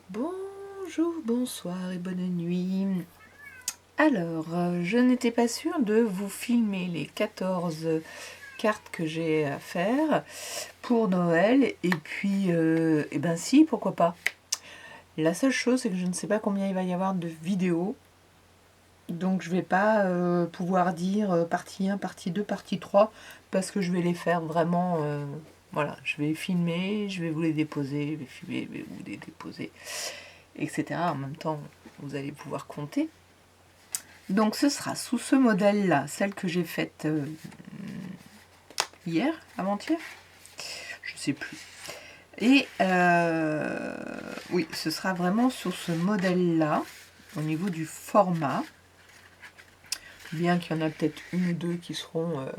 Bonjour, bonsoir et bonne nuit. Alors, je n'étais pas sûre de vous filmer les 14 cartes que j'ai à faire pour Noël. Et puis, eh ben si, pourquoi pas. La seule chose, c'est que je ne sais pas combien il va y avoir de vidéos. Donc, je ne vais pas pouvoir dire partie 1, partie 2, partie 3, parce que je vais les faire vraiment... voilà, je vais filmer, je vais vous les déposer, je vais filmer, je vais vous les déposer, etc. En même temps, vous allez pouvoir compter. Donc ce sera sous ce modèle-là, celle que j'ai faite hier, avant-hier, je sais plus. Et oui, ce sera vraiment sur ce modèle-là, au niveau du format. Bien qu'il y en a peut-être une ou deux qui seront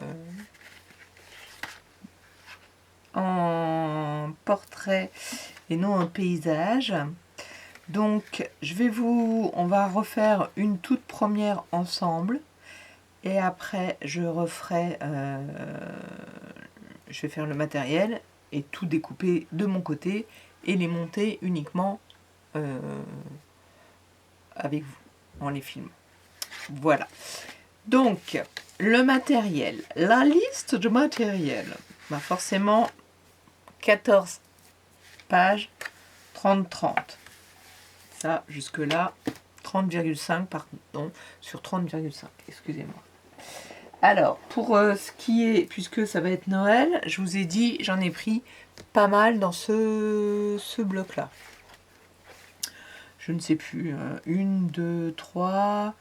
en portrait et non en paysage. Donc, on va refaire une toute première ensemble. Et après, je vais faire le matériel et tout découper de mon côté et les monter uniquement avec vous, en les filmant. Voilà. Donc, le matériel. La liste de matériel. Bah forcément, 14 pages, 30-30. Ça, jusque-là, 30,5, pardon, sur 30,5, excusez-moi. Alors, pour ce qui est, puisque ça va être Noël, je vous ai dit, j'en ai pris pas mal dans ce bloc-là. Je ne sais plus, 1, 2, 3,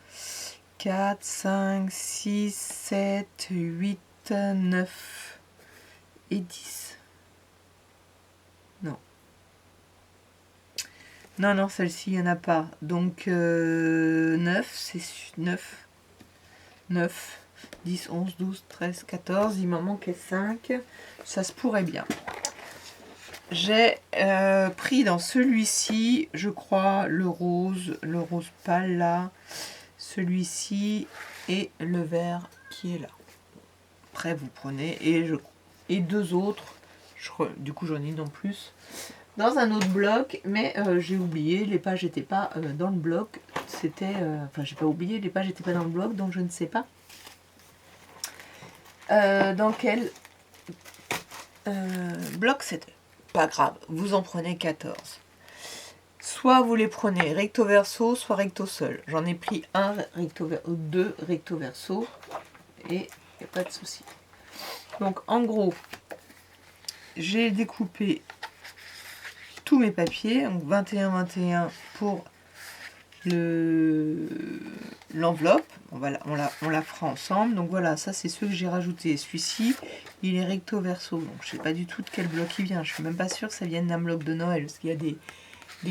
4, 5, 6, 7, 8, 9 et 10. Non. Non, celle-ci, il n'y en a pas. Donc, 9, c'est 9. 9. 10, 11, 12, 13, 14, il m'en manquait 5, ça se pourrait bien. J'ai pris dans celui-ci, je crois, le rose pâle là, celui-ci et le vert qui est là. Après vous prenez, et deux autres, du coup j'en ai une en plus, dans un autre bloc, mais j'ai oublié, les pages n'étaient pas dans le bloc, enfin j'ai pas oublié, les pages n'étaient pas dans le bloc, donc je ne sais pas. Dans quel bloc c'était. Pas grave, vous en prenez 14. Soit vous les prenez recto verso, soit recto seul. J'en ai pris deux recto verso et il n'y a pas de souci. Donc en gros, j'ai découpé tous mes papiers, donc 21-21 pour l'enveloppe. On la fera ensemble. Donc voilà, ça c'est ceux que j'ai rajouté. Celui-ci, il est recto verso. Donc je sais pas du tout de quel bloc il vient. Je suis même pas sûre que ça vienne d'un bloc de Noël, parce qu'il y a des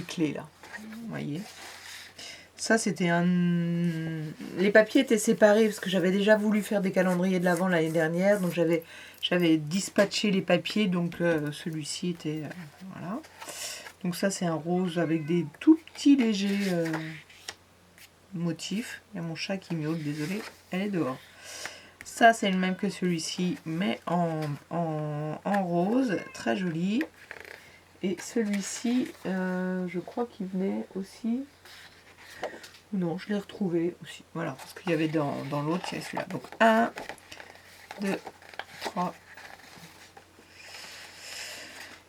clés là. Vous voyez. Ça c'était les papiers étaient séparés parce que j'avais déjà voulu faire des calendriers de l'Avent l'année dernière. Donc j'avais dispatché les papiers. Donc celui-ci était... voilà. Donc ça c'est un rose avec des tout petits légers motifs. Il y a mon chat qui miaule, désolé, elle est dehors. Ça c'est le même que celui-ci, mais en rose, très joli. Et celui-ci, je crois qu'il venait aussi... Non, je l'ai retrouvé aussi. Voilà, parce qu'il y avait dans l'autre, il y a celui-là. Donc 1, 2, 3,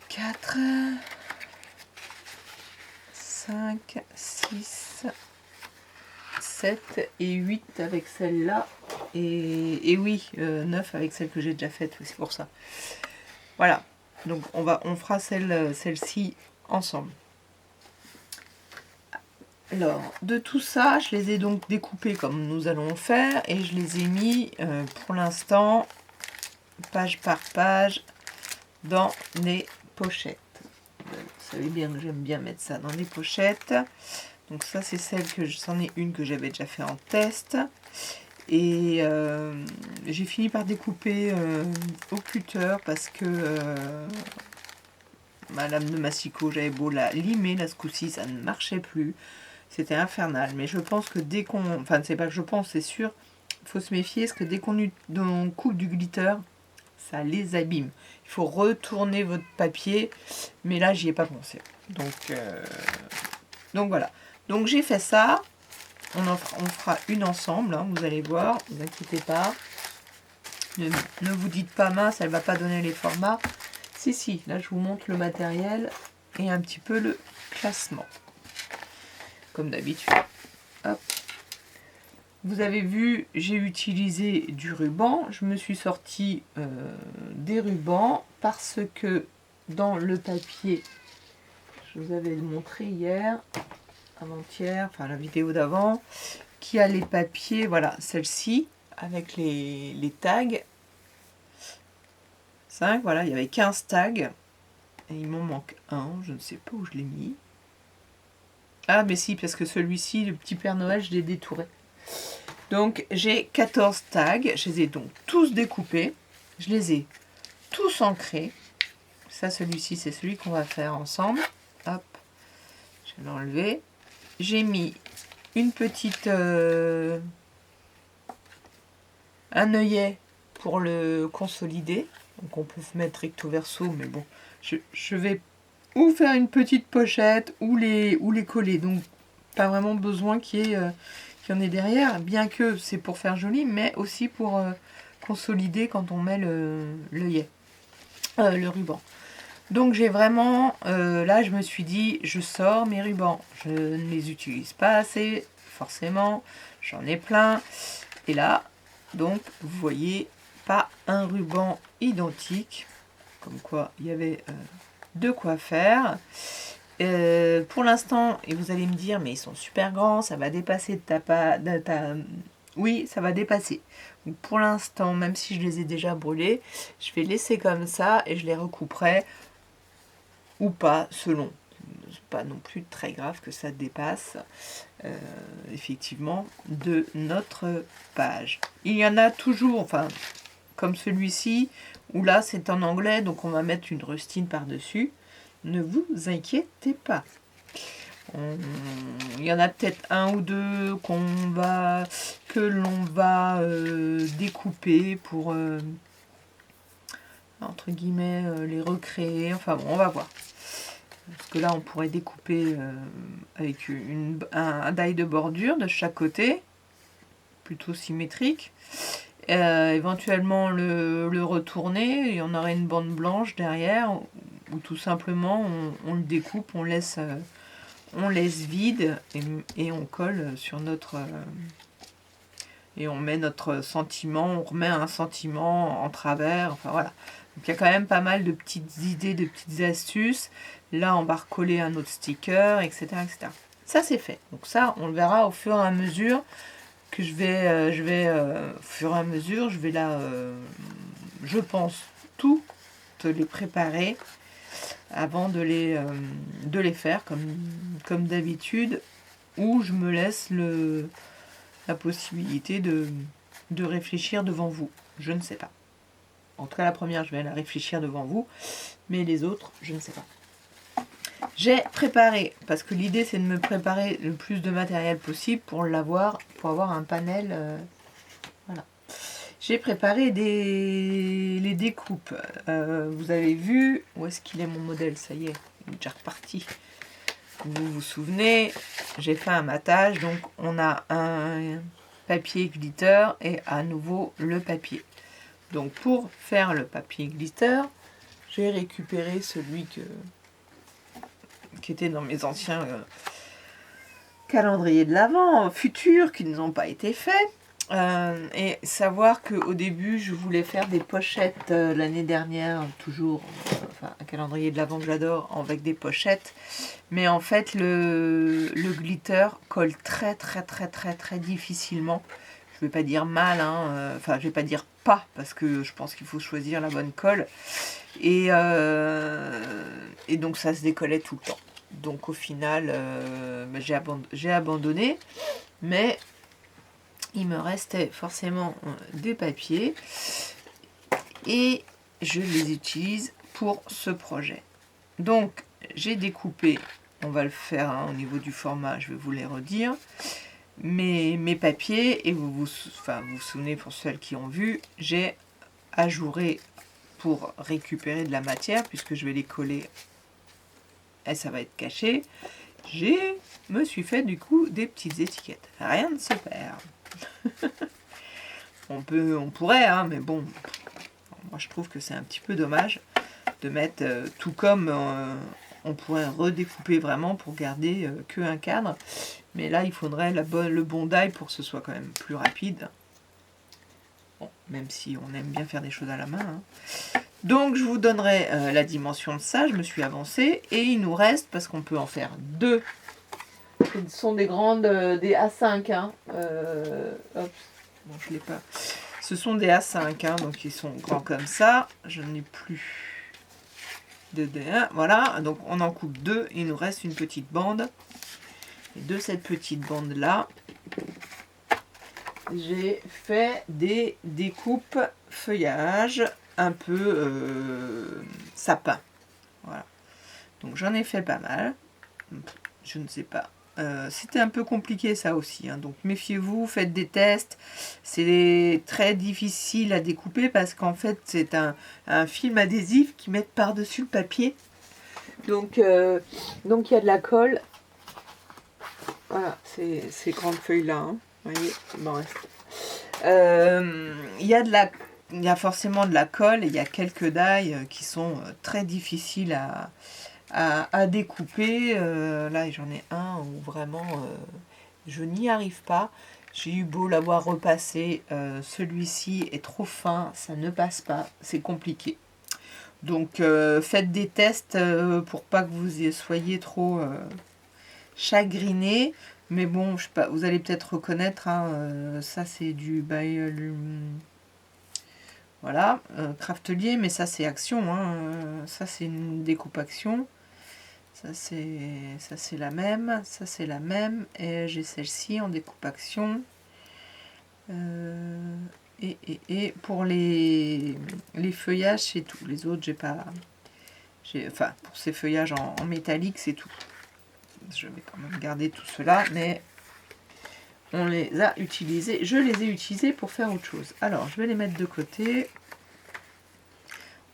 4... 5, 6, 7 et 8 avec celle-là. Et oui, 9 avec celle que j'ai déjà faite, c'est pour ça. Voilà, donc on fera celle-ci ensemble. Alors, de tout ça, je les ai donc découpés comme nous allons le faire. Et je les ai mis, pour l'instant, page par page, dans les pochettes. Vous savez bien que j'aime bien mettre ça dans les pochettes. Donc ça c'est celle c'en est une que j'avais déjà fait en test. Et j'ai fini par découper au cutter parce que Madame de Massicot, j'avais beau la limer, là ce coup-ci ça ne marchait plus. C'était infernal. Mais je pense que dès qu'on... Enfin c'est pas que je pense, c'est sûr. Il faut se méfier parce que dès qu'on coupe du glitter, ça les abîme. Il faut retourner votre papier. Mais là j'y ai pas pensé. Donc... Donc voilà. Donc j'ai fait ça. On fera une ensemble, hein, vous allez voir, ne vous inquiétez pas. Ne vous dites pas mince, elle va pas donner les formats. Si, là je vous montre le matériel et un petit peu le classement. Comme d'habitude. Hop. Vous avez vu, j'ai utilisé du ruban. Je me suis sorti des rubans parce que dans le papier, je vous avais montré hier, avant-hier, enfin la vidéo d'avant, qui a les papiers, voilà, celle-ci, avec les tags. 5, voilà, il y avait 15 tags. Et il m'en manque un, je ne sais pas où je l'ai mis. Ah, mais si, parce que celui-ci, le petit Père Noël, je l'ai détouré. Donc, j'ai 14 tags. Je les ai donc tous découpés. Je les ai tous ancrés. Ça, celui-ci, c'est celui qu'on va faire ensemble. Hop, je vais l'enlever. J'ai mis une petite... un œillet pour le consolider. Donc, on peut mettre recto verso, mais bon, je vais ou faire une petite pochette ou les coller. Donc, pas vraiment besoin qu'il y en ait derrière, bien que c'est pour faire joli, mais aussi pour consolider quand on met le ruban. Donc j'ai vraiment, là je me suis dit, je sors mes rubans, je ne les utilise pas assez, forcément, j'en ai plein. Et là, donc vous voyez, pas un ruban identique, comme quoi il y avait de quoi faire. Pour l'instant, et vous allez me dire, mais ils sont super grands, ça va dépasser Oui, ça va dépasser. Donc pour l'instant, même si je les ai déjà brûlés, je vais laisser comme ça et je les recouperai ou pas, selon. C'est pas non plus très grave que ça dépasse, effectivement, de notre page. Il y en a toujours, enfin, comme celui-ci, où là c'est en anglais, donc on va mettre une rustine par-dessus. Ne vous inquiétez pas. Il y en a peut-être un ou deux que l'on va découper pour entre guillemets les recréer. Enfin bon, on va voir. Parce que là, on pourrait découper avec un die de bordure de chaque côté, plutôt symétrique. Éventuellement le retourner, il y en aurait une bande blanche derrière, ou tout simplement on le découpe, on laisse vide et on colle sur notre... et on met notre sentiment, on remet un sentiment en travers, enfin voilà. Donc il y a quand même pas mal de petites idées, de petites astuces. Là, on va recoller un autre sticker, etc. etc. Ça, c'est fait. Donc ça, on le verra au fur et à mesure que je vais au fur et à mesure, je vais là, je pense, toutes les préparer avant de les faire comme d'habitude, où je me laisse la possibilité de réfléchir devant vous. Je ne sais pas. En tout cas, la première, je vais la réfléchir devant vous, mais les autres, je ne sais pas. J'ai préparé, parce que l'idée c'est de me préparer le plus de matériel possible pour avoir un panel. Voilà. J'ai préparé les découpes. Vous avez vu, où est-ce qu'il est mon modèle? Ça y est, il est déjà reparti. Vous vous souvenez, j'ai fait un matage, donc on a un papier glitter et à nouveau le papier. Donc pour faire le papier glitter, j'ai récupéré celui qui était dans mes anciens calendriers de l'Avent futurs qui n'ont pas été faits. Et savoir qu'au début, je voulais faire des pochettes l'année dernière, toujours, enfin, un calendrier de l'Avent que j'adore, avec des pochettes. Mais en fait, le glitter colle très difficilement. Je ne vais pas dire mal, hein, enfin, je ne vais pas dire pas, parce que je pense qu'il faut choisir la bonne colle. Et donc, ça se décollait tout le temps. Donc, au final, j'ai abandonné. Mais il me restait forcément des papiers et je les utilise pour ce projet. Donc j'ai découpé, on va le faire au niveau du format, je vais vous les redire, mes papiers, et vous souvenez pour celles qui ont vu, j'ai ajouré pour récupérer de la matière puisque je vais les coller et ça va être caché. me suis fait du coup des petites étiquettes. Rien ne se perd. On pourrait, hein, mais bon, moi je trouve que c'est un petit peu dommage de mettre tout comme on pourrait redécouper vraiment pour garder que un cadre. Mais là, il faudrait le bon die pour que ce soit quand même plus rapide. Bon, même si on aime bien faire des choses à la main. Hein. Donc, je vous donnerai la dimension de ça. Je me suis avancée. Et il nous reste, parce qu'on peut en faire deux. Ce sont des grandes, des A5. Hein. Hop, bon, je l'ai pas. Ce sont des A5, hein, donc ils sont grands comme ça. Je n'ai plus de D1. Voilà, donc on en coupe deux. Il nous reste une petite bande. Et de cette petite bande-là, j'ai fait des découpes feuillage un peu sapin. Voilà. Donc j'en ai fait pas mal. Je ne sais pas. C'était un peu compliqué ça aussi. Hein. Donc méfiez-vous, faites des tests. C'est très difficile à découper parce qu'en fait c'est un film adhésif qu'ils mettent par-dessus le papier. Donc il y a de la colle. Voilà, ces grandes feuilles-là. Hein. Vous voyez, il reste. Il y a forcément de la colle et il y a quelques die qui sont très difficiles à découper. Là, j'en ai un où vraiment je n'y arrive pas. J'ai eu beau l'avoir repassé. Celui-ci est trop fin, ça ne passe pas. C'est compliqué. Donc, faites des tests pour pas que vous soyez trop chagriné. Mais bon, je sais pas, vous allez peut-être reconnaître, hein, ça c'est du voilà, Craftelier, mais ça c'est Action, hein, ça c'est une découpe Action, ça c'est la même, ça c'est la même, et j'ai celle-ci en découpe Action. Et pour les feuillages, c'est tout. Les autres, j'ai pas. Enfin, pour ces feuillages en métallique, c'est tout. Je vais quand même garder tout cela, mais on les a utilisés. Je les ai utilisés pour faire autre chose. Alors, je vais les mettre de côté.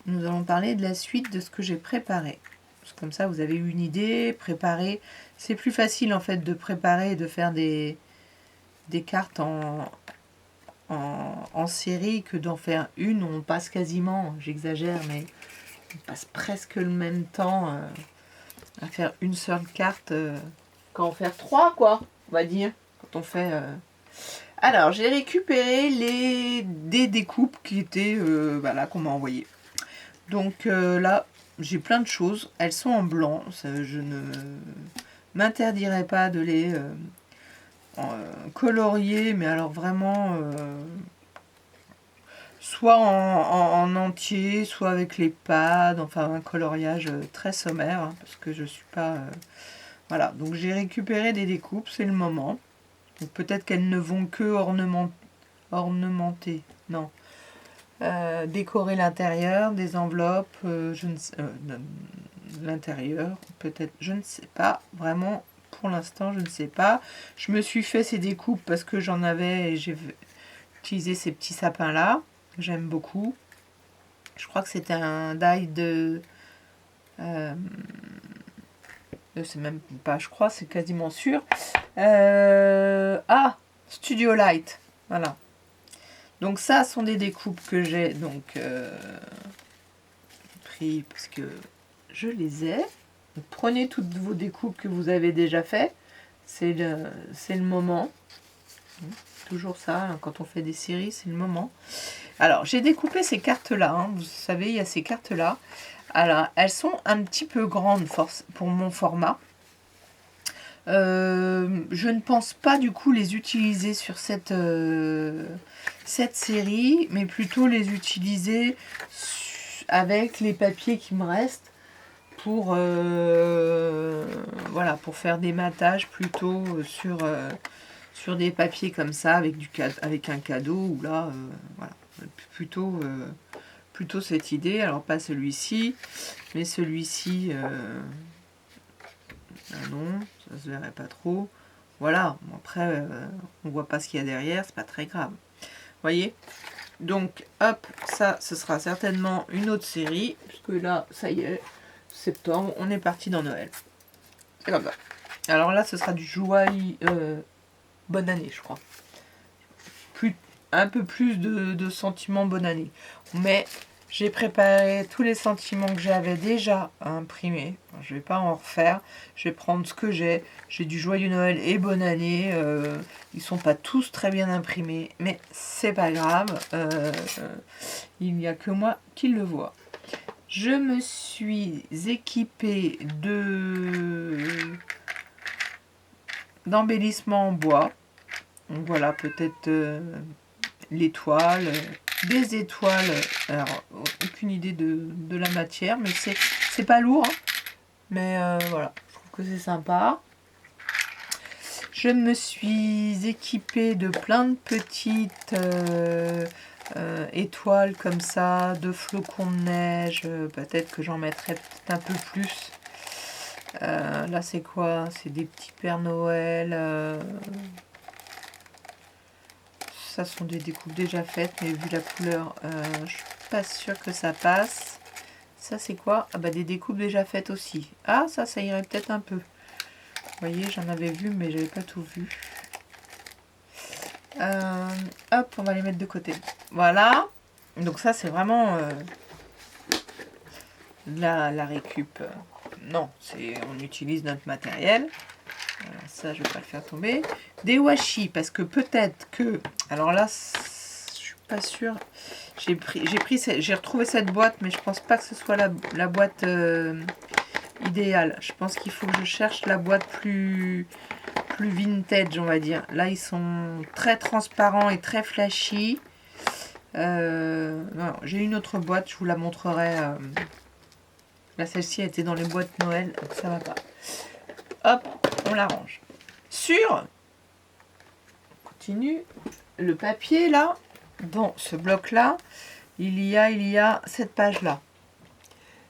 Nous allons parler de la suite de ce que j'ai préparé. Comme ça, vous avez une idée. Préparer. C'est plus facile, en fait, de préparer et de faire des cartes en série que d'en faire une. On passe quasiment, j'exagère, mais on passe presque le même temps à faire une seule carte qu'en faire trois, quoi, on va dire, quand on fait... Alors, j'ai récupéré des découpes qui étaient, voilà, qu'on m'a envoyées. Donc là, j'ai plein de choses. Elles sont en blanc. Ça, je ne m'interdirai pas de les colorier, mais alors vraiment... soit en entier, soit avec les pads, enfin un coloriage très sommaire, hein, parce que je suis pas... voilà, donc j'ai récupéré des découpes, c'est le moment. Donc peut-être qu'elles ne vont que ornementer, non. Décorer l'intérieur, des enveloppes, je ne sais, l'intérieur, peut-être, je ne sais pas, vraiment, pour l'instant, je ne sais pas. Je me suis fait ces découpes parce que j'en avais et j'ai utilisé ces petits sapins-là. J'aime beaucoup. Je crois que c'était un die de... c'est même pas, je crois, c'est quasiment sûr. Studio Light. Voilà. Donc ça sont des découpes que j'ai donc pris parce que je les ai. Donc, prenez toutes vos découpes que vous avez déjà fait. C'est le moment. Toujours ça, hein, quand on fait des séries, c'est le moment. Alors, j'ai découpé ces cartes-là. Hein, vous savez, il y a ces cartes-là. Alors, elles sont un petit peu grandes pour mon format. Je ne pense pas du coup les utiliser sur cette série, mais plutôt les utiliser avec les papiers qui me restent pour, voilà, pour faire des matages plutôt sur des papiers comme ça avec un cadeau ou là, voilà, plutôt cette idée. Alors pas celui-ci, mais celui-ci, non, ça se verrait pas trop. Voilà, bon, après, on voit pas ce qu'il y a derrière, c'est pas très grave. Voyez? Donc, hop, ça, ce sera certainement une autre série, puisque là, ça y est, septembre, on est parti dans Noël. C'est comme ça. Alors là, ce sera du joyeux bonne année, je crois. Un peu plus de sentiments bonne année. Mais j'ai préparé tous les sentiments que j'avais déjà imprimés. Je vais pas en refaire. Je vais prendre ce que j'ai. J'ai du joyeux Noël et bonne année. Ils sont pas tous très bien imprimés, mais c'est pas grave. Il n'y a que moi qui le vois. Je me suis équipée d'embellissements en bois. Donc voilà, peut-être l'étoile, des étoiles. Alors, aucune idée de la matière, mais c'est pas lourd. Hein. Mais voilà, je trouve que c'est sympa. Je me suis équipée de plein de petites étoiles comme ça, de flocons de neige. Peut-être que j'en mettrai peut-être un peu plus. Là, c'est quoi? C'est des petits Pères Noël. Ça sont des découpes déjà faites, mais vu la couleur, je suis pas sûre que ça passe. Ça, c'est quoi? Ah bah, des découpes déjà faites aussi. Ah, ça irait peut-être un peu. Vous voyez, j'en avais vu, mais j'avais pas tout vu. Hop, on va les mettre de côté. Voilà. Donc ça, c'est vraiment la récup. Non, on utilise notre matériel. Ça, je vais pas le faire tomber. Des washi, parce que peut-être que... Alors là, je suis pas sûre. J'ai retrouvé cette boîte, mais je pense pas que ce soit la boîte idéale. Je pense qu'il faut que je cherche la boîte plus vintage, on va dire. Là, ils sont très transparents et très flashy. J'ai une autre boîte, je vous la montrerai. Là, celle-ci a été dans les boîtes Noël, donc ça va pas. Hop, on la range. On continue. Le papier, là, dans ce bloc-là, il y a cette page-là.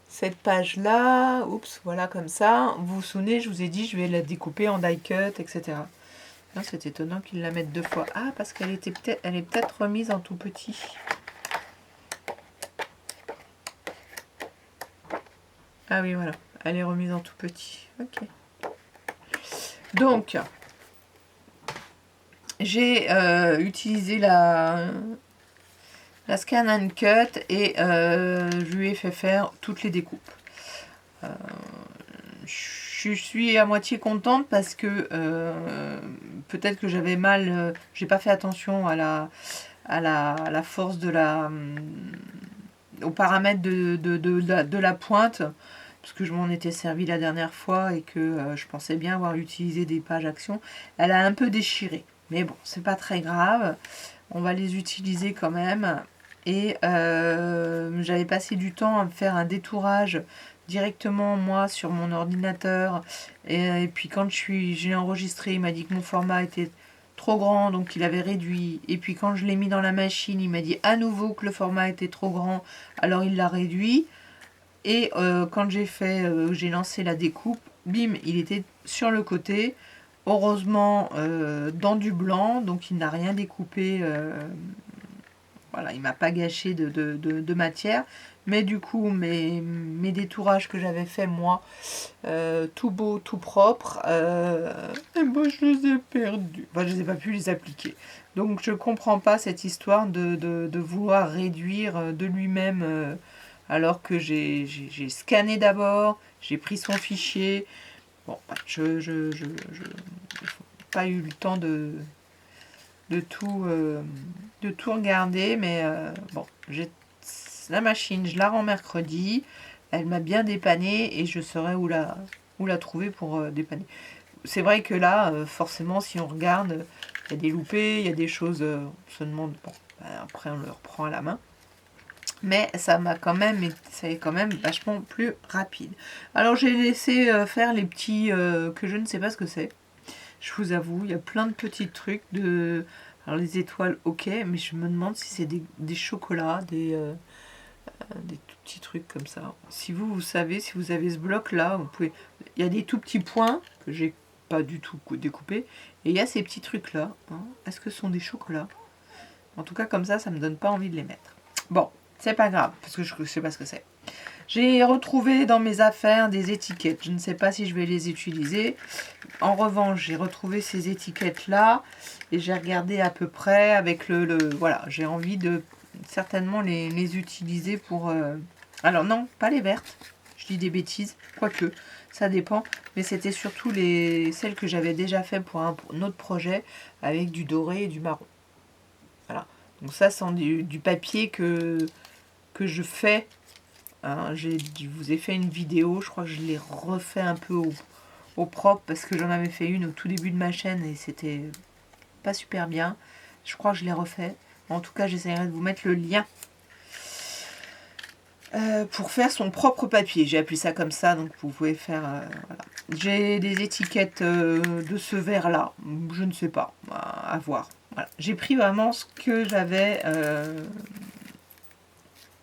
Cette page-là, oups, voilà comme ça. Vous vous souvenez, je vous ai dit, je vais la découper en die cut, etc. C'est étonnant qu'ils la mettent 2 fois. Ah, parce qu'elle est peut-être remise en tout petit. Ah oui, voilà. Elle est remise en tout petit. Ok. Donc, j'ai utilisé la Scan and Cut et je lui ai fait faire toutes les découpes. Je suis à moitié contente parce que peut-être que j'avais mal, j'ai pas fait attention à la force aux paramètres de la pointe, parce que je m'en étais servi la dernière fois et que je pensais bien avoir utilisé des pages action. Elle a un peu déchiré, mais bon, c'est pas très grave. On va les utiliser quand même. Et j'avais passé du temps à me faire un détourage directement moi sur mon ordinateur. Et puis quand j'ai enregistré, il m'a dit que mon format était trop grand, donc il avait réduit. Et puis quand je l'ai mis dans la machine, il m'a dit à nouveau que le format était trop grand, alors il l'a réduit. Et quand j'ai lancé la découpe, bim, il était sur le côté. Heureusement, dans du blanc, donc il n'a rien découpé. Voilà, il m'a pas gâché de matière. Mais du coup, mes détourages que j'avais fait moi, tout beau, tout propre, et moi je les ai perdus. Enfin, je n'ai pas pu les appliquer. Donc je comprends pas cette histoire de vouloir réduire de lui-même alors que j'ai scanné d'abord, j'ai pris son fichier. Bon, je pas eu le temps de tout regarder, mais bon, la machine, je la rends mercredi. Elle m'a bien dépanné et je saurai où la trouver pour dépanner. C'est vrai que là, forcément, si on regarde, il y a des loupés, il y a des choses, on se demande, bon, après on le reprend à la main. Mais ça est quand même vachement plus rapide. Alors j'ai laissé faire les petits que je ne sais pas ce que c'est. Je vous avoue, il y a plein de petits trucs alors les étoiles, ok, mais je me demande si c'est des chocolats, des tout petits trucs comme ça. Si vous savez, si vous avez ce bloc-là, vous pouvez... Il y a des tout petits points que j'ai pas du tout découpés. Et il y a ces petits trucs-là. Hein. Est-ce que ce sont des chocolats? En tout cas, comme ça me donne pas envie de les mettre. Bon, c'est pas grave, parce que je sais pas ce que c'est. J'ai retrouvé dans mes affaires des étiquettes. Je ne sais pas si je vais les utiliser. En revanche, j'ai retrouvé ces étiquettes-là et j'ai regardé à peu près avec voilà, j'ai envie de certainement les utiliser pour... Alors non, pas les vertes. Je dis des bêtises, quoique, ça dépend. Mais c'était surtout celles que j'avais déjà fait pour un autre projet avec du doré et du marron. Voilà. Donc ça, c'est du papier que je fais. Hein, je vous ai fait une vidéo, je crois que je l'ai refait un peu au propre parce que j'en avais fait une au tout début de ma chaîne et c'était pas super bien. Je crois que je l'ai refait. En tout cas, j'essaierai de vous mettre le lien pour faire son propre papier. J'ai appelé ça comme ça, donc vous pouvez faire... voilà. J'ai des étiquettes de ce verre-là. Je ne sais pas, à voir. Voilà. J'ai pris vraiment ce que j'avais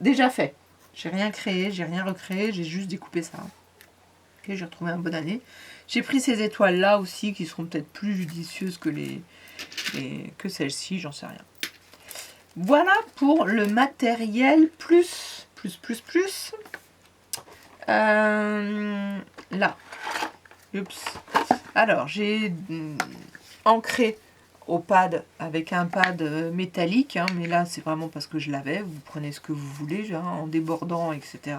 déjà fait. J'ai rien créé, j'ai rien recréé, j'ai juste découpé ça. Ok, j'ai retrouvé un bon année. J'ai pris ces étoiles-là aussi, qui seront peut-être plus judicieuses que que celles-ci, j'en sais rien. Voilà pour le matériel plus. Là. Oups. Alors, j'ai ancré au pad avec un pad métallique, hein, mais là c'est vraiment parce que je l'avais. Vous prenez ce que vous voulez, hein, en débordant, etc.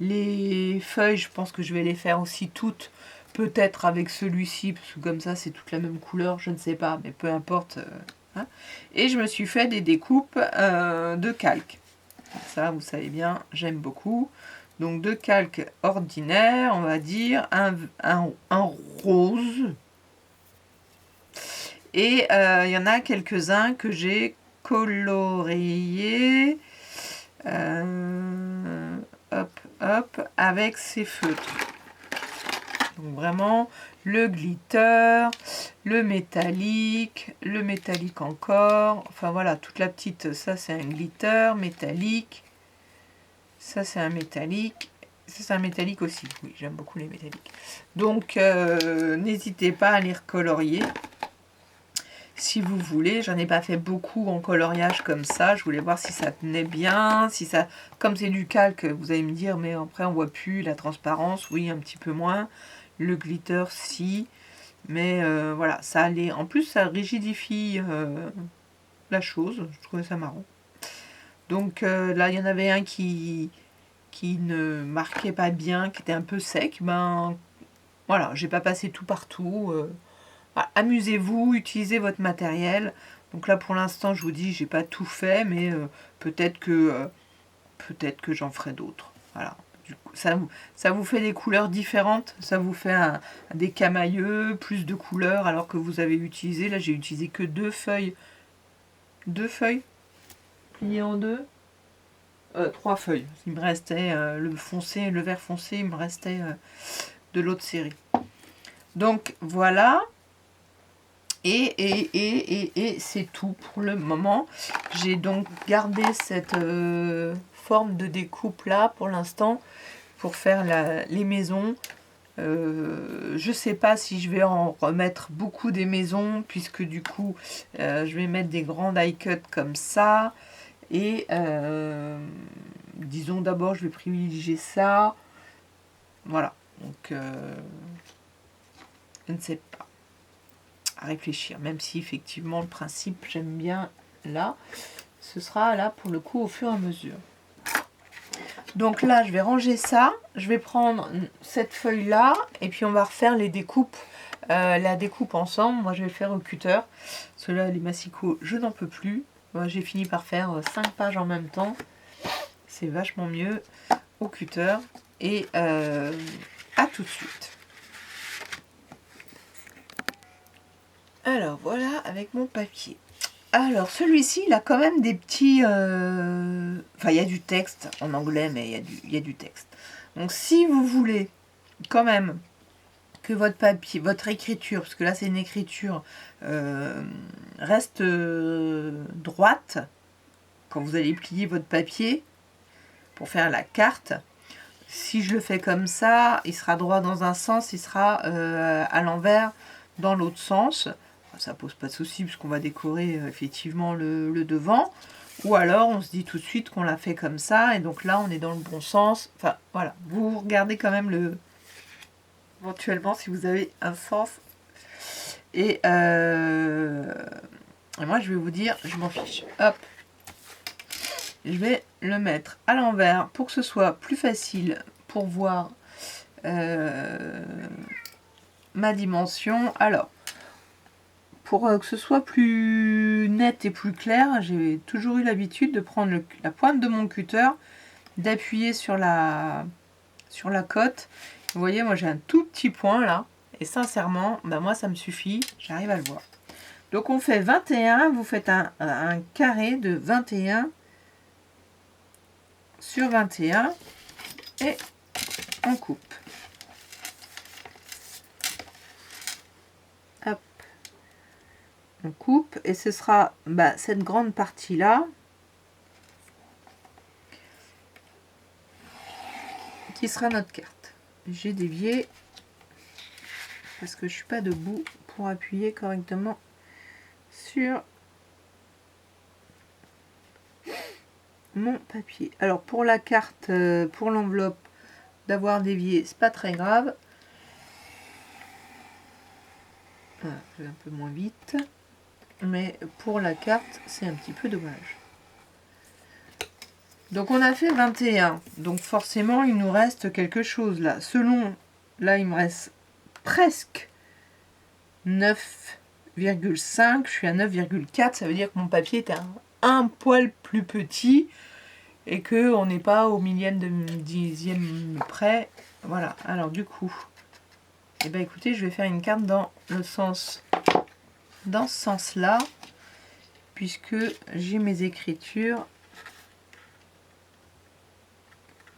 Les feuilles, je pense que je vais les faire aussi toutes, peut-être avec celui-ci, parce que comme ça c'est toute la même couleur, je ne sais pas, mais peu importe. Hein. Et je me suis fait des découpes de calque. Ça, vous savez bien, j'aime beaucoup. Donc de calque ordinaire, on va dire, un rose. Et il y en a quelques-uns que j'ai coloriés. Hop, avec ces feutres. Donc vraiment le glitter, le métallique encore. Enfin voilà, toute la petite, ça c'est un glitter métallique. Ça c'est un métallique. Ça c'est un métallique aussi. Oui, j'aime beaucoup les métalliques. Donc n'hésitez pas à les recolorier. Si vous voulez, j'en ai pas fait beaucoup en coloriage comme ça. Je voulais voir si ça tenait bien, si ça, comme c'est du calque, vous allez me dire, mais après on voit plus la transparence. Oui, un petit peu moins. Le glitter, si, mais voilà, ça allait. En plus, ça rigidifie la chose. Je trouvais ça marrant. Donc là, il y en avait un qui ne marquait pas bien, qui était un peu sec. Ben voilà, j'ai pas passé tout partout. Amusez-vous, utilisez votre matériel. Donc là pour l'instant je vous dis j'ai pas tout fait, mais peut-être que j'en ferai d'autres. Voilà. Du coup, ça vous fait des couleurs différentes, ça vous fait des camailleux, plus de couleurs, alors que vous avez utilisé, là j'ai utilisé que deux feuilles pliées en deux, 3 feuilles. Il me restait le foncé, le vert foncé, il me restait de l'autre série. Donc voilà. Et c'est tout pour le moment. J'ai donc gardé cette forme de découpe là pour l'instant pour faire les maisons. Je sais pas si je vais en remettre beaucoup des maisons puisque du coup je vais mettre des grands die cuts comme ça. Et disons d'abord je vais privilégier ça. Voilà. Donc je ne sais pas. À réfléchir, même si effectivement le principe j'aime bien là, ce sera là pour le coup au fur et à mesure. Donc là je vais ranger ça, je vais prendre cette feuille là et puis on va refaire les découpes, la découpe ensemble. Moi je vais le faire au cutter, ceux-là les massicots je n'en peux plus. Moi j'ai fini par faire 5 pages en même temps, c'est vachement mieux au cutter. Et à tout de suite. Alors voilà avec mon papier. Alors celui-ci il a quand même des petits... Enfin il y a du texte en anglais mais il y a du texte. Donc si vous voulez quand même que votre papier, votre écriture, parce que là c'est une écriture, reste droite quand vous allez plier votre papier pour faire la carte. Si je le fais comme ça, il sera droit dans un sens, il sera à l'envers dans l'autre sens. Ça pose pas de souci puisqu'on va décorer effectivement le devant. Ou alors on se dit tout de suite qu'on l'a fait comme ça et donc là on est dans le bon sens. Enfin voilà, vous regardez quand même éventuellement si vous avez un sens. Et moi je vais vous dire, je m'en fiche. Hop, je vais le mettre à l'envers pour que ce soit plus facile pour voir ma dimension. Alors, pour que ce soit plus net et plus clair, j'ai toujours eu l'habitude de prendre la pointe de mon cutter, d'appuyer sur la cote. Vous voyez, moi j'ai un tout petit point là, et sincèrement, ben moi ça me suffit, j'arrive à le voir. Donc on fait 21, vous faites un carré de 21 sur 21 et on coupe. Hop. On coupe et ce sera cette grande partie là qui sera notre carte. J'ai dévié parce que je suis pas debout pour appuyer correctement sur mon papier. Alors pour la carte, pour l'enveloppe, d'avoir dévié, c'est pas très grave. Voilà, je vais un peu moins vite. Mais pour la carte, c'est un petit peu dommage. Donc on a fait 21. Donc forcément, il nous reste quelque chose là. Selon, là, il me reste presque 9,5. Je suis à 9,4. Ça veut dire que mon papier est un poil plus petit. Et qu'on n'est pas au millième de dixième près. Voilà. Alors du coup, eh ben, écoutez, je vais faire une carte dans ce sens-là. Puisque j'ai mes écritures.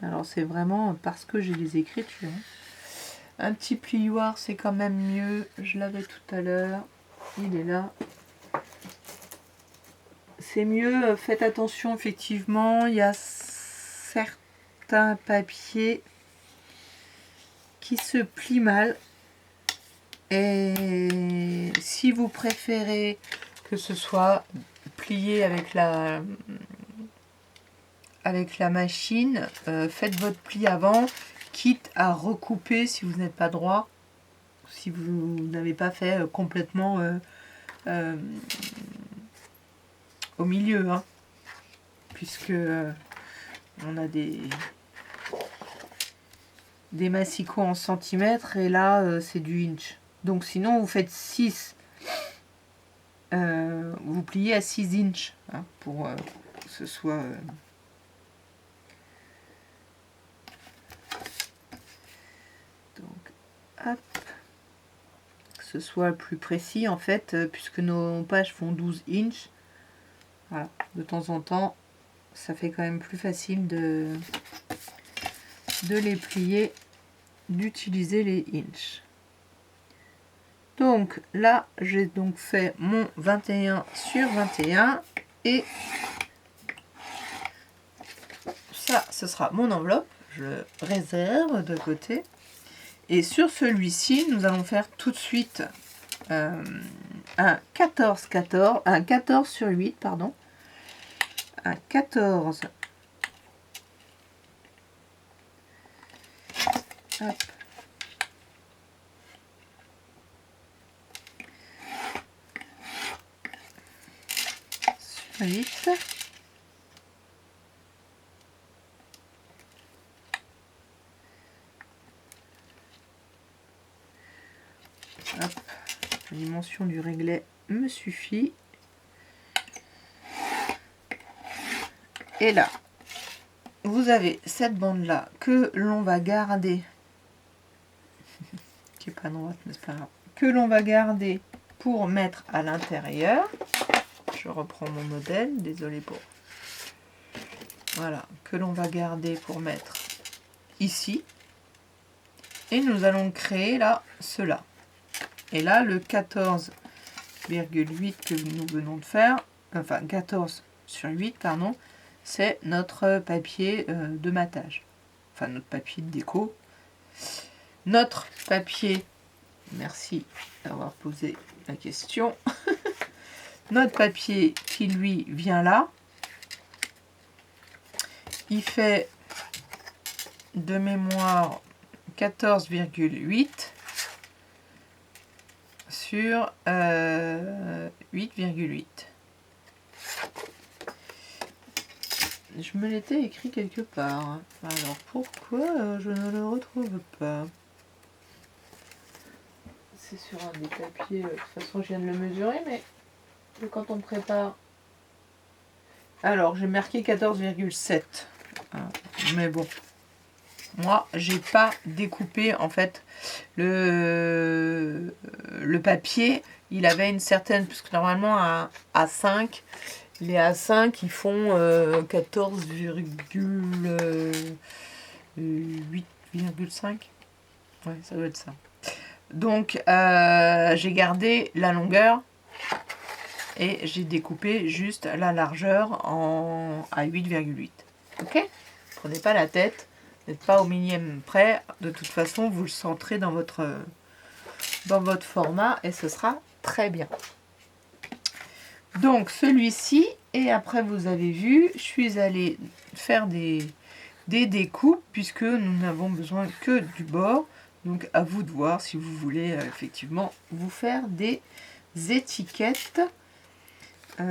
Alors c'est vraiment parce que j'ai des écritures. Un petit plioir, c'est quand même mieux. Je l'avais tout à l'heure. Il est là. C'est mieux. Faites attention, effectivement. Il y a certains papiers qui se plient mal. Et si vous préférez que ce soit plié avec la machine, faites votre pli avant, quitte à recouper si vous n'êtes pas droit, si vous n'avez pas fait complètement au milieu, hein, puisque on a des massicots en centimètres et là c'est du inch. Donc sinon vous faites 6, vous pliez à 6 inches, hein, pour que ce soit... Hop, que ce soit plus précis en fait, puisque nos pages font 12 inches. Voilà, de temps en temps, ça fait quand même plus facile de les plier, d'utiliser les inches. Donc là, j'ai donc fait mon 21 sur 21 et ça, ce sera mon enveloppe. Je le réserve de côté. Et sur celui-ci, nous allons faire tout de suite un 14 sur 8, pardon. Un 14. Hop. Sur 8. Hop. La dimension du réglet me suffit. Et là, vous avez cette bande là que l'on va garder, qui est pas droite, mais c'est pas grave, que l'on va garder pour mettre à l'intérieur. Je reprends mon modèle, désolé pour... Voilà, que l'on va garder pour mettre ici. Et nous allons créer là, cela. Et là, le 14,8 que nous venons de faire, enfin 14 sur 8, pardon, c'est notre papier de matage. Enfin, notre papier de déco. Notre papier, merci d'avoir posé la question. Notre papier qui, lui, vient là. il fait de mémoire 14,8 sur 8,8. Je me l'étais écrit quelque part. Alors pourquoi je ne le retrouve pas? C'est sur un des papiers. De toute façon, je viens de le mesurer, mais quand on prépare. Alors, j'ai marqué 14,7. Mais bon. Moi, j'ai pas découpé en fait le papier. Il avait une certaine, puisque normalement à 5, les A5 ils font 14,8,5. Ouais, ça doit être ça. Donc j'ai gardé la longueur et j'ai découpé juste la largeur à 8,8. Ok? Prenez pas la tête. N'êtes pas au millième près, de toute façon vous le centrez dans votre format et ce sera très bien. Donc celui-ci, et après vous avez vu, je suis allée faire des découpes puisque nous n'avons besoin que du bord. Donc à vous de voir si vous voulez effectivement vous faire des étiquettes ou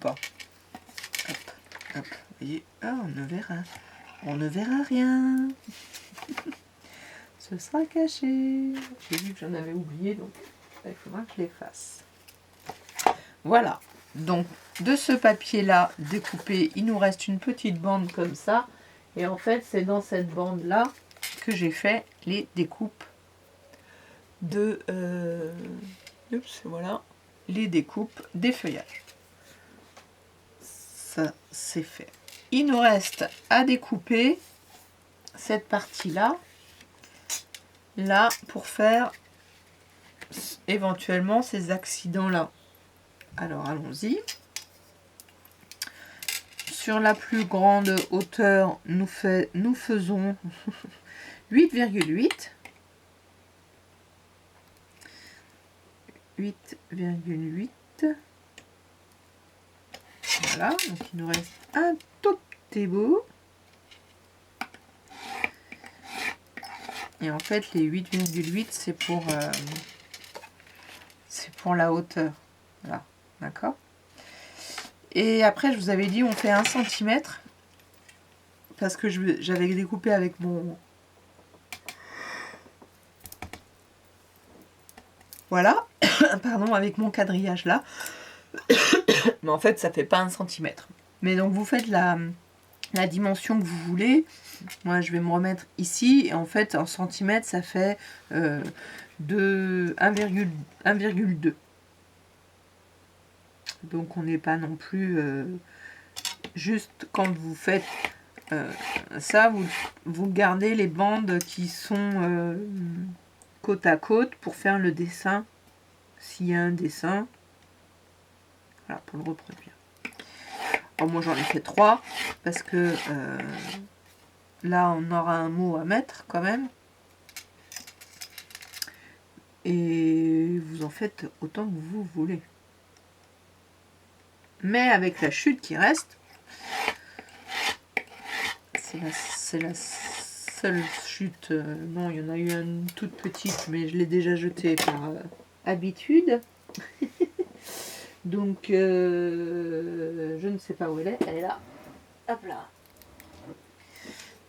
pas. Hop, hop, vous voyez, on ne verra rien. Ce sera caché. J'ai vu que j'en avais oublié, donc il faudra que je les fasse. Voilà. Donc, de ce papier-là découpé, il nous reste une petite bande comme ça. Et en fait, c'est dans cette bande-là que j'ai fait les découpes de... voilà. Les découpes des feuillages. Ça, c'est fait. Il nous reste à découper cette partie-là, là, pour faire éventuellement ces accidents-là. Alors, allons-y. Sur la plus grande hauteur, nous faisons 8,8. 8,8. Voilà, donc il nous reste un tout petit bout. Et en fait, les 8,8, c'est pour la hauteur. Voilà, d'accord. Et après, je vous avais dit, on fait 1 cm. Parce que j'avais découpé avec mon... Voilà, pardon, avec mon quadrillage là. Mais en fait, ça fait pas 1 cm. Mais donc, vous faites la dimension que vous voulez. Moi, je vais me remettre ici. Et en fait, en centimètres, ça fait 1,2. Donc, on n'est pas non plus... juste quand vous faites ça, vous gardez les bandes qui sont côte à côte pour faire le dessin. S'il y a un dessin. Voilà, pour le reproduire. Alors, moi, j'en ai fait 3 parce que... là, on aura un mot à mettre quand même. Et vous en faites autant que vous voulez. Mais avec la chute qui reste, c'est la seule chute. Non, il y en a eu une toute petite, mais je l'ai déjà jetée par habitude. Donc, je ne sais pas où elle est. Elle est là. Hop là.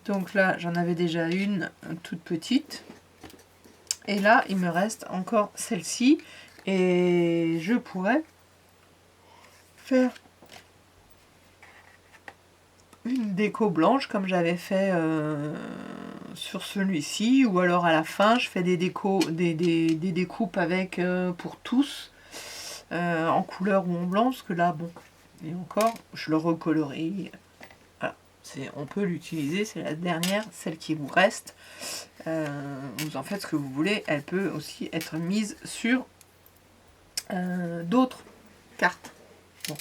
Donc là, j'en avais déjà une toute petite. Et là, il me reste encore celle-ci. Et je pourrais faire une déco blanche comme j'avais fait sur celui-ci. Ou alors à la fin, je fais des découpes avec pour tous. En couleur ou en blanc. Parce que là, bon, et encore, je le recolorie. On peut l'utiliser, c'est la dernière, celle qui vous reste. Vous en faites ce que vous voulez. Elle peut aussi être mise sur d'autres cartes. Bon,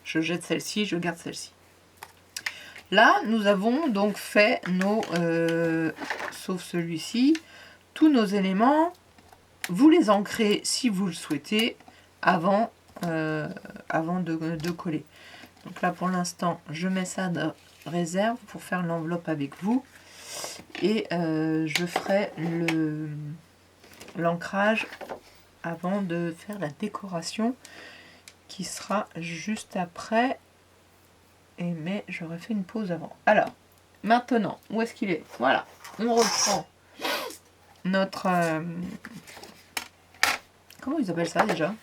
je jette celle-ci, je garde celle-ci. Là, nous avons donc fait nos, sauf celui-ci, tous nos éléments. Vous les ancrez si vous le souhaitez avant de coller. Donc là pour l'instant je mets ça de réserve pour faire l'enveloppe avec vous. Et je ferai l'ancrage avant de faire la décoration qui sera juste après. Mais j'aurais fait une pause avant. Alors, maintenant, où est-ce qu'il est? Voilà, on reprend notre... comment ils appellent ça déjà?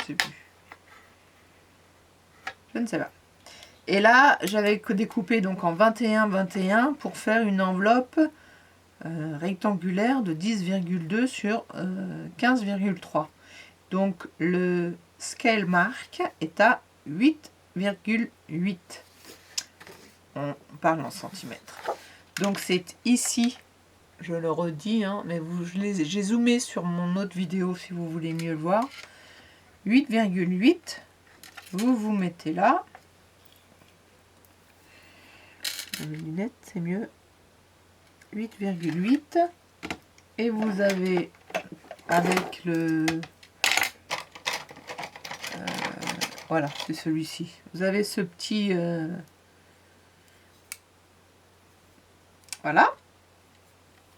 Je sais plus. Je ne sais pas. Et là, j'avais découpé donc en 21-21 pour faire une enveloppe rectangulaire de 10,2 sur 15,3. Donc le scale mark est à 8,8. On parle en centimètres. Donc c'est ici, je le redis, hein, mais j'ai zoomé sur mon autre vidéo si vous voulez mieux le voir. 8,8, vous vous mettez là. Mes lunettes, c'est mieux. 8,8. Et vous avez, avec le... voilà, c'est celui-ci. Vous avez ce petit... voilà.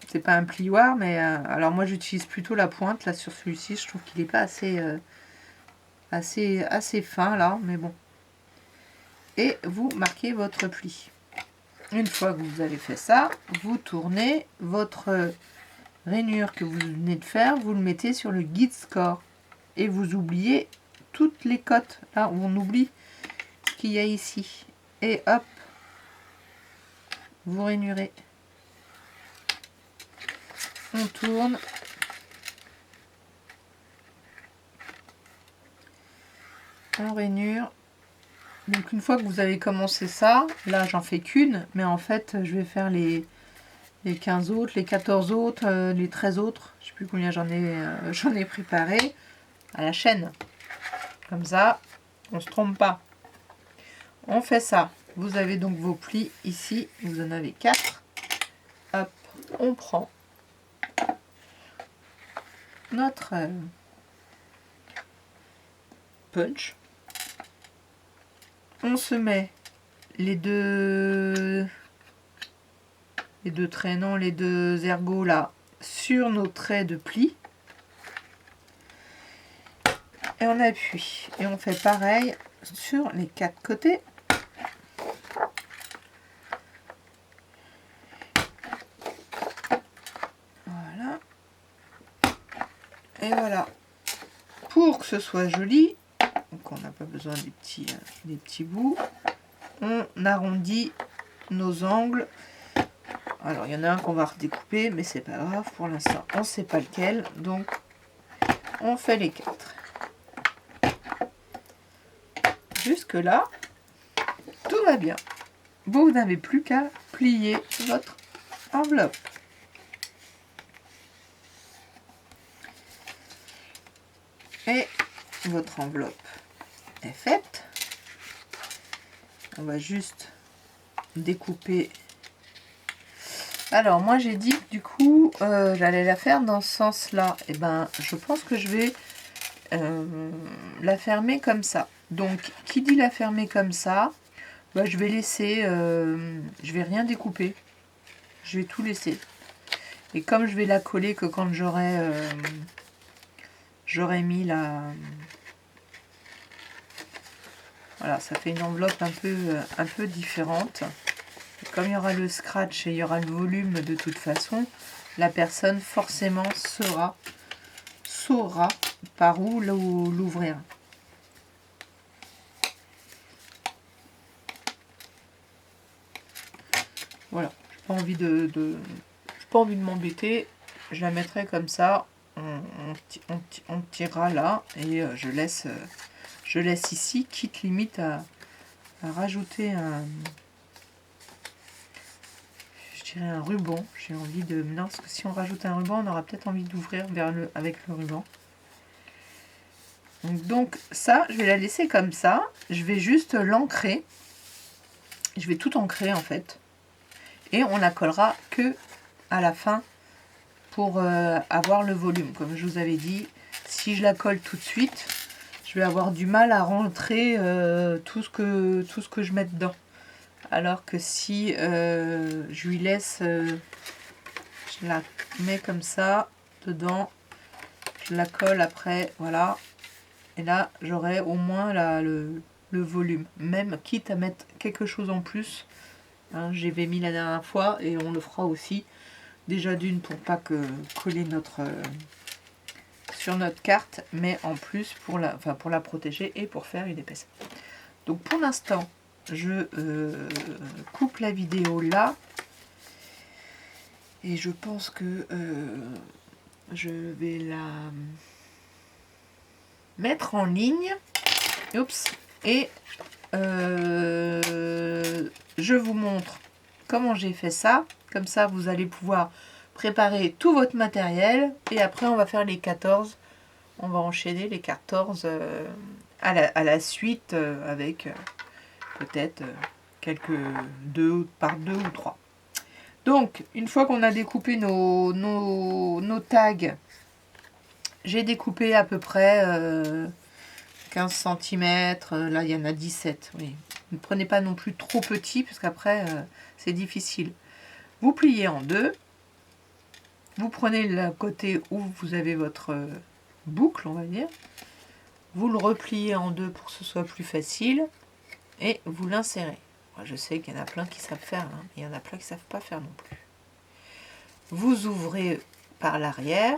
C'est pas un plioir, mais... alors moi, j'utilise plutôt la pointe, là, sur celui-ci. Je trouve qu'il n'est pas assez fin, là, mais bon. Et vous marquez votre pli. Une fois que vous avez fait ça, vous tournez votre rainure que vous venez de faire, vous le mettez sur le guide score. Et vous oubliez toutes les cotes, là où on oublie ce qu'il y a ici. Et hop, vous rainurez. On tourne. On rainure. Donc une fois que vous avez commencé ça, là j'en fais qu'une, mais en fait je vais faire les 15 autres, les 14 autres, les 13 autres, je sais plus combien j'en ai préparé à la chaîne. Comme ça, on se trompe pas. On fait ça. Vous avez donc vos plis ici, vous en avez 4. Hop, on prend notre punch. On se met les deux traits, non, les deux ergots là, sur nos traits de pli. Et on appuie. Et on fait pareil sur les 4 côtés. Voilà. Et voilà. Pour que ce soit joli, donc on n'a pas besoin des petits bouts, on arrondit nos angles. Alors il y en a un qu'on va redécouper, mais c'est pas grave, pour l'instant on ne sait pas lequel, donc on fait les 4. Jusque là, tout va bien. Vous n'avez plus qu'à plier votre enveloppe. Et votre enveloppe est faite. On va juste découper. Alors moi j'ai dit que du coup j'allais la faire dans ce sens là. Et ben je pense que je vais la fermer comme ça. Donc qui dit la fermer comme ça, bah, je vais laisser, je vais rien découper. Je vais tout laisser. Et comme je vais la coller que quand j'aurai mis la... Voilà, ça fait une enveloppe un peu différente. Et comme il y aura le scratch et il y aura le volume de toute façon, la personne forcément saura par où l'ouvrir. Voilà, j'ai pas envie de m'embêter. Je la mettrai comme ça. On tirera là et je laisse ici, quitte limite à rajouter un ruban. J'ai envie de... Non, parce que si on rajoute un ruban, on aura peut-être envie d'ouvrir avec le ruban. Donc ça, je vais la laisser comme ça. Je vais juste l'ancrer. Je vais tout ancrer en fait. Et on la collera que à la fin pour avoir le volume. Comme je vous avais dit, si je la colle tout de suite, je je vais avoir du mal à rentrer tout ce que je mets dedans. Alors que si je lui laisse, je la mets comme ça dedans, je la colle après, voilà. Et là, j'aurai au moins le volume. Même quitte à mettre quelque chose en plus. Hein, j'avais mis la dernière fois et on le fera aussi. Déjà d'une pour pas coller sur notre carte, mais en plus pour la protéger et pour faire une épaisseur. Donc pour l'instant, je coupe la vidéo là. Et je pense que je vais la mettre en ligne. Oups. Et je vous montre comment j'ai fait ça. Comme ça, vous allez pouvoir préparer tout votre matériel. Et après, on va faire les 14. On va enchaîner les 14 à la suite avec peut-être quelques par deux ou trois. Donc, une fois qu'on a découpé nos tags, j'ai découpé à peu près 15 cm. Là, il y en a 17. Oui. Ne prenez pas non plus trop petit, parce qu'après, c'est difficile. Vous pliez en deux. Vous prenez le côté où vous avez votre boucle, on va dire. Vous le repliez en deux pour que ce soit plus facile. Et vous l'insérez. Je sais qu'il y en a plein qui savent faire, hein, mais il y en a plein qui ne savent pas faire non plus. Vous ouvrez par l'arrière,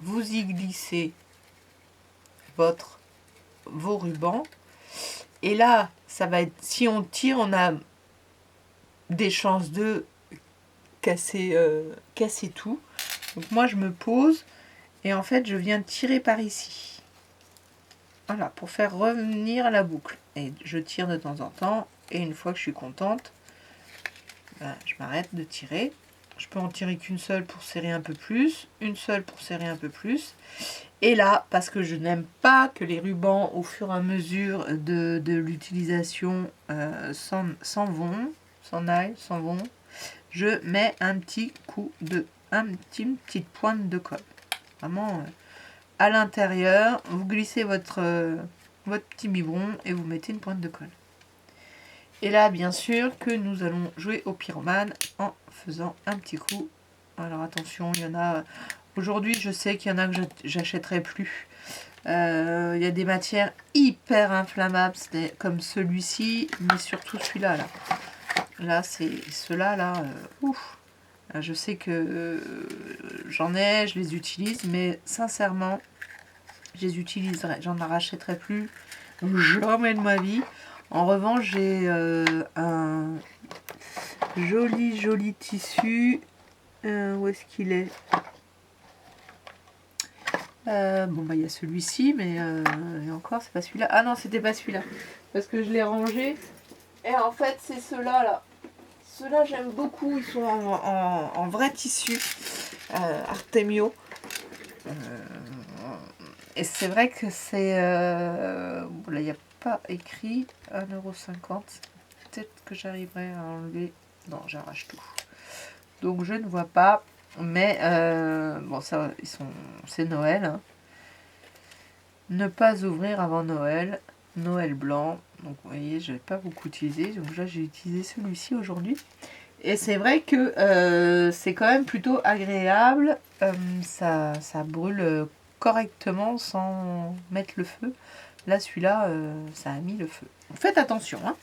vous y glissez vos rubans. Et là, ça va être, si on tire, on a des chances de casser tout. Donc moi, je me pose et en fait, je viens tirer par ici. Voilà, pour faire revenir la boucle. Et je tire de temps en temps. Et une fois que je suis contente, ben, je m'arrête de tirer. Je peux en tirer qu'une seule pour serrer un peu plus, une seule pour serrer un peu plus. Et là, parce que je n'aime pas que les rubans, au fur et à mesure de l'utilisation, s'en vont, je mets un petit petite pointe de colle. Vraiment, à l'intérieur, vous glissez votre petit biberon et vous mettez une pointe de colle. Et là, bien sûr, que nous allons jouer au pyromane en faisant un petit coup. Alors attention, il y en a... Aujourd'hui, je sais qu'il y en a que j'achèterai plus. Il y a des matières hyper inflammables, comme celui-ci, mais surtout celui-là. Là, c'est ceux-là, là. Ouf. Je sais que j'en ai, je les utilise, mais sincèrement, je les utiliserai. J'en rachèterai plus jamais de ma vie. En revanche, j'ai un joli tissu. Où est-ce qu'il est, bon, bah, il y a celui-ci, mais et encore, c'est pas celui-là. Ah non, c'était pas celui-là. Parce que je l'ai rangé. Et en fait, c'est ceux-là, là. Ceux-là, j'aime beaucoup. Ils sont en vrai tissu. Artemio. Et c'est vrai que c'est... là, il n'y a pas écrit 1,50 €. Peut-être que j'arriverai à enlever... Non, j'arrache tout. Donc, je ne vois pas. Mais, bon, ça, c'est Noël. Hein. Ne pas ouvrir avant Noël. Noël blanc. Donc, vous voyez, je n'ai pas beaucoup utilisé. Donc, là, j'ai utilisé celui-ci aujourd'hui. Et c'est vrai que c'est quand même plutôt agréable. Ça brûle correctement sans mettre le feu. Là, celui-là, ça a mis le feu. Donc, faites attention. Hein.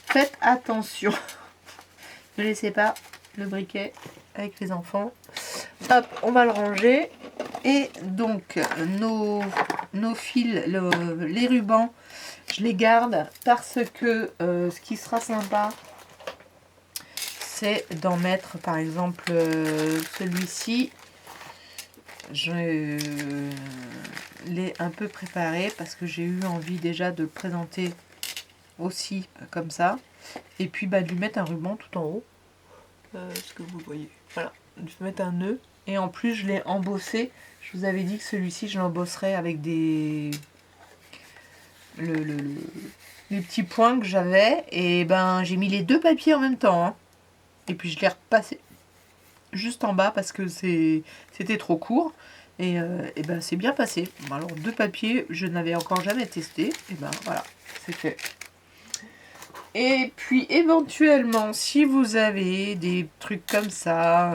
Faites attention. Ne laissez pas le briquet avec les enfants. Hop, on va le ranger. Et donc, nos fils, les rubans, je les garde parce que ce qui sera sympa, c'est d'en mettre, par exemple, celui-ci. Je l'ai un peu préparé parce que j'ai eu envie déjà de le présenter aussi comme ça. Et puis, bah, de lui mettre un ruban tout en haut. Ce que vous voyez. Voilà, de mettre un nœud. Et en plus, je l'ai embossé. Je vous avais dit que celui-ci, je l'embosserais avec les petits points que j'avais. Et ben, j'ai mis les deux papiers en même temps. Hein. Et puis, je l'ai repassé juste en bas parce que c'était trop court. Et ben c'est bien passé. Alors 2 papiers, je n'avais encore jamais testé. Et ben voilà, c'est fait. Et puis éventuellement, si vous avez des trucs comme ça,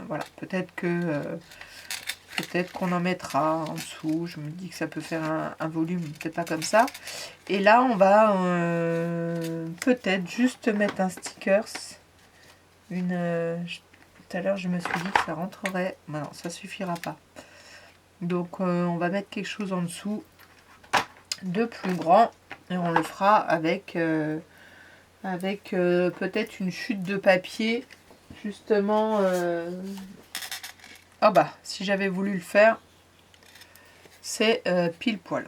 voilà, peut-être qu'on en mettra en dessous. Je me dis que ça peut faire un volume, peut-être pas comme ça. Et là, on va peut-être juste mettre un stickers. Tout à l'heure, je me suis dit que ça rentrerait. Non, ça suffira pas. Donc, on va mettre quelque chose en dessous de plus grand. Et on le fera avec peut-être une chute de papier. Justement, ah bah, si j'avais voulu le faire, c'est pile poil.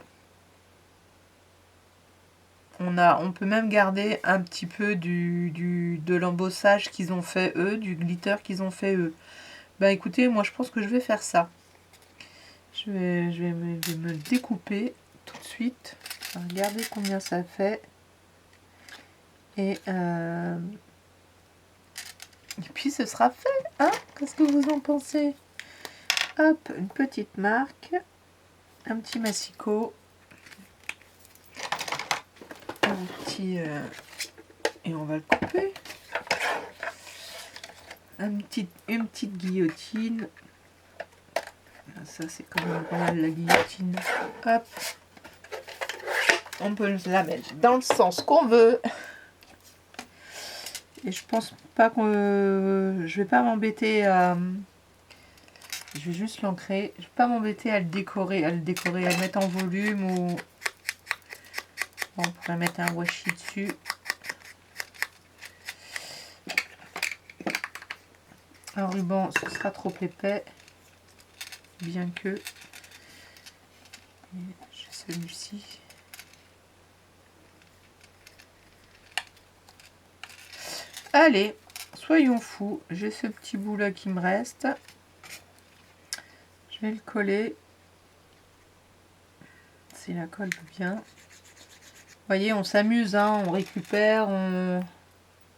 On peut même garder un petit peu de l'embossage qu'ils ont fait eux, du glitter qu'ils ont fait eux. Bah écoutez, moi je pense que je vais faire ça. Je vais me le découper tout de suite. Regardez combien ça fait. Et puis ce sera fait, hein? Qu'est-ce que vous en pensez? Hop, une petite marque. Un petit massicot. Un petit... et on va le couper. Une petite guillotine. Ça c'est quand même pas mal la guillotine. Hop. On peut la mettre dans le sens qu'on veut. Et je pense pas que je vais pas m'embêter à... Je vais juste l'ancrer. Je vais pas m'embêter à le décorer, à le mettre en volume ou... Bon, on pourrait mettre un washi dessus. Un ruban, ce sera trop épais. Bien que... J'ai celui-ci. Allez, soyons fous. J'ai ce petit bout là qui me reste. Je vais le coller. Si la colle bien. Vous voyez, on s'amuse, hein, on récupère, on...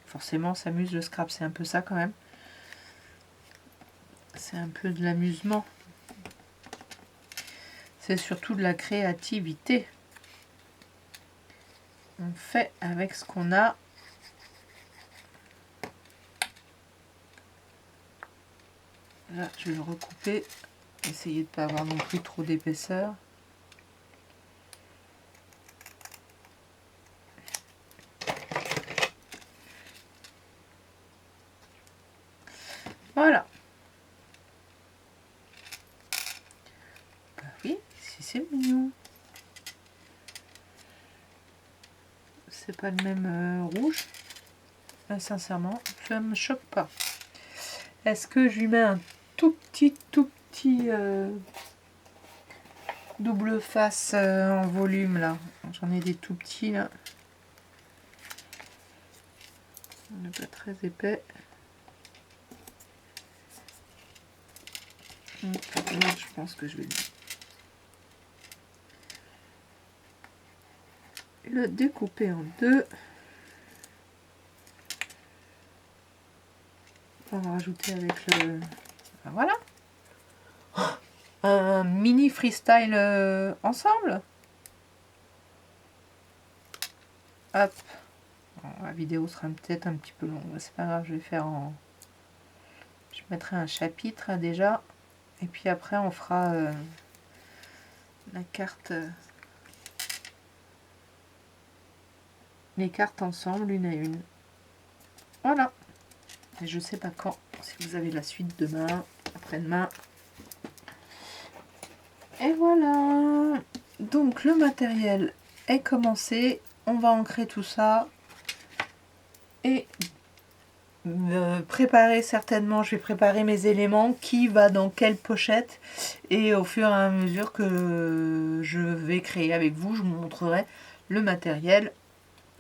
Forcément, on s'amuse, le scrap, c'est un peu ça quand même. C'est un peu de l'amusement. C'est surtout de la créativité. On fait avec ce qu'on a. Là, je vais le recouper. Essayez de ne pas avoir non plus trop d'épaisseur. Voilà. Bah oui, si c'est mignon. C'est pas le même rouge. Sincèrement, ça me choque pas. Est-ce que je lui mets un tout petit double face en volume là? J'en ai des tout petits là. On n'est pas très épais. Je pense que je vais le découper en deux. On va rajouter avec le... Ben voilà. Un mini freestyle ensemble. Hop. Bon, la vidéo sera peut-être un petit peu longue. C'est pas grave, je vais faire en... Je mettrai un chapitre déjà. Et puis après, on fera la carte... les cartes ensemble, une à une. Voilà. Et je sais pas quand. Si vous avez la suite demain, après-demain. Et voilà. Donc le matériel est commencé. On va ancrer tout ça. Et préparer certainement, je vais préparer mes éléments, qui va dans quelle pochette. Et au fur et à mesure que je vais créer avec vous, je vous montrerai le matériel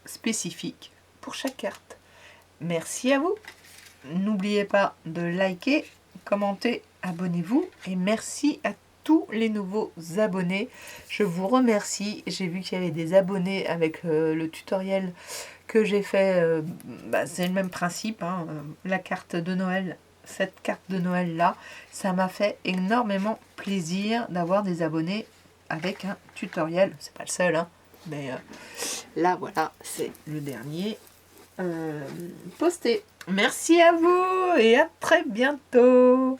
spécifique pour chaque carte. Merci à vous. N'oubliez pas de liker, commenter, abonnez-vous et merci à tous les nouveaux abonnés. Je vous remercie. J'ai vu qu'il y avait des abonnés avec le tutoriel que j'ai fait. C'est le même principe, hein, la carte de Noël. Cette carte de Noël là, ça m'a fait énormément plaisir. plaisir d'avoir des abonnés avec un tutoriel. C'est pas le seul, hein, mais là, voilà, c'est le dernier posté. Merci à vous et à très bientôt.